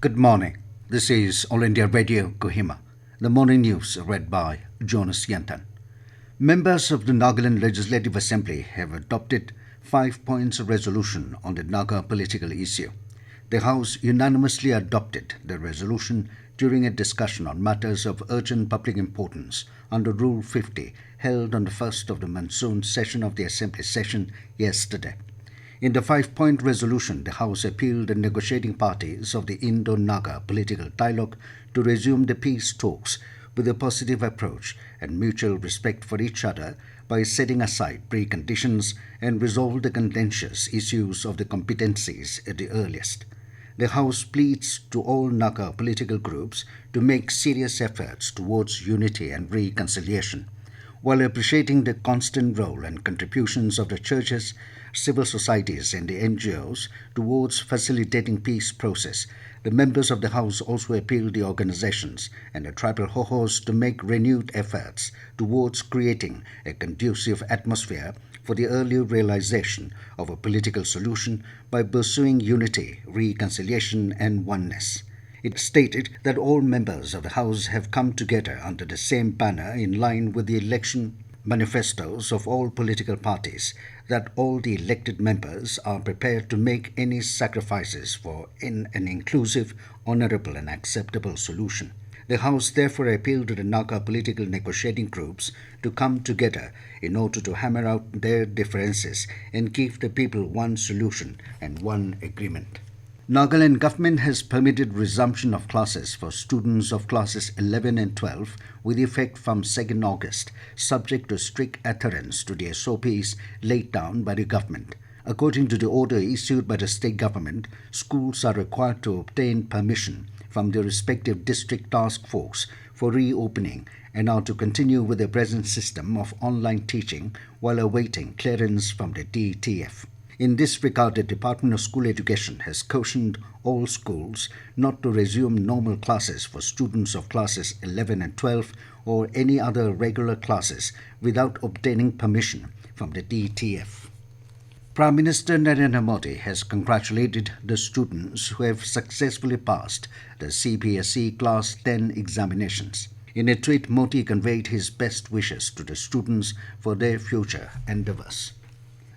Good morning. This is All India Radio, Kohima. The morning news read by Jonas Yantan. Members of the Nagaland Legislative Assembly have adopted 5 points resolution on the Naga political issue. The House unanimously adopted the resolution during a discussion on matters of urgent public importance under Rule 50 held on the first of the monsoon session of the Assembly session yesterday. In the 5-point resolution, the House appealed the negotiating parties of the Indo-Naga political dialogue to resume the peace talks with a positive approach and mutual respect for each other by setting aside preconditions and resolve the contentious issues of the competencies at the earliest. The House pleads to all Naga political groups to make serious efforts towards unity and reconciliation. While appreciating the constant role and contributions of the churches, civil societies and the NGOs towards facilitating peace process, the members of the House also appealed the organizations and the tribal hohos to make renewed efforts towards creating a conducive atmosphere for the early realization of a political solution by pursuing unity, reconciliation and oneness. It stated that all members of the House have come together under the same banner in line with the election manifestos of all political parties, that all the elected members are prepared to make any sacrifices for an inclusive, honorable and acceptable solution. The House therefore appealed to the Naga political negotiating groups to come together in order to hammer out their differences and give the people one solution and one agreement. Nagaland government has permitted resumption of classes for students of classes 11 and 12 with effect from 2nd August, subject to strict adherence to the SOPs laid down by the government. According to the order issued by the state government, schools are required to obtain permission from the respective district task force for reopening and are to continue with the present system of online teaching while awaiting clearance from the DTF. In this regard, the Department of School Education has cautioned all schools not to resume normal classes for students of classes 11 and 12 or any other regular classes without obtaining permission from the DTF. Prime Minister Narendra Modi has congratulated the students who have successfully passed the CBSE Class X examinations. In a tweet, Modi conveyed his best wishes to the students for their future endeavors.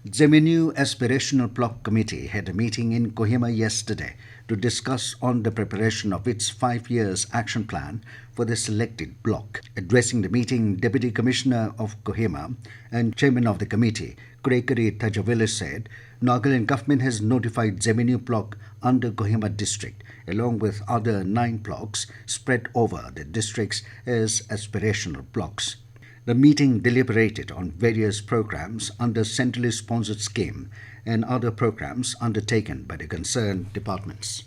Zeminu Aspirational Block Committee had a meeting in Kohima yesterday to discuss on the preparation of its 5 years action plan for the selected block. Addressing the meeting, Deputy Commissioner of Kohima and Chairman of the committee, Gregory Tajavili, said Nagaland government has notified Zeminu block under Kohima district along with other 9 blocks spread over the districts as aspirational blocks. The meeting deliberated on various programs under centrally sponsored scheme and other programs undertaken by the concerned departments.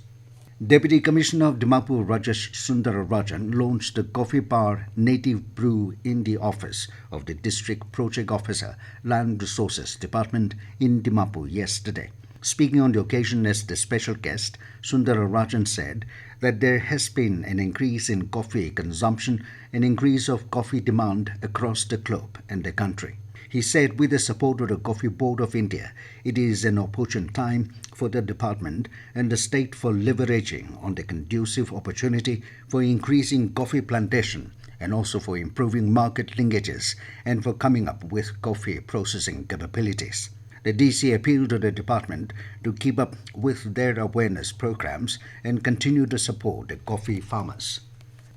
Deputy Commissioner of Dimapur Rajesh Sundararajan launched the coffee bar native brew in the office of the District Project Officer, Land Resources Department in Dimapur yesterday. Speaking on the occasion as the special guest, Sundararajan said that there has been an increase in coffee consumption and increase of coffee demand across the globe and the country. He said with the support of the Coffee Board of India, it is an opportune time for the department and the state for leveraging on the conducive opportunity for increasing coffee plantation and also for improving market linkages and for coming up with coffee processing capabilities. The DC appealed to the department to keep up with their awareness programs and continue to support the coffee farmers.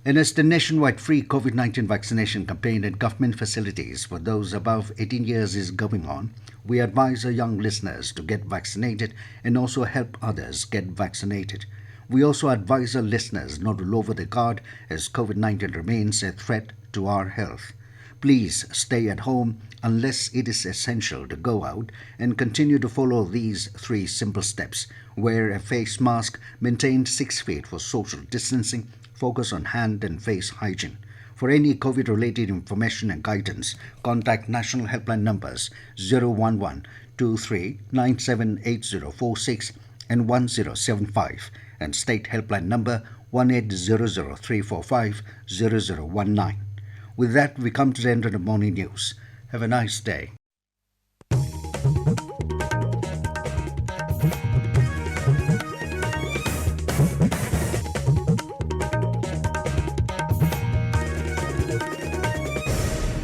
And as the nationwide free COVID-19 vaccination campaign at government facilities for those above 18 years is going on, we advise our young listeners to get vaccinated and also help others get vaccinated. We also advise our listeners not to lower their guard as COVID-19 remains a threat to our health. Please stay at home unless it is essential to go out and continue to follow these 3 simple steps. Wear a face mask, maintain 6 feet for social distancing, focus on hand and face hygiene. For any COVID-related information and guidance, contact national helpline numbers 011-2397-8046 and 1075 and state helpline number 1800-345-0019. With that, we come to the end of the morning news. Have a nice day.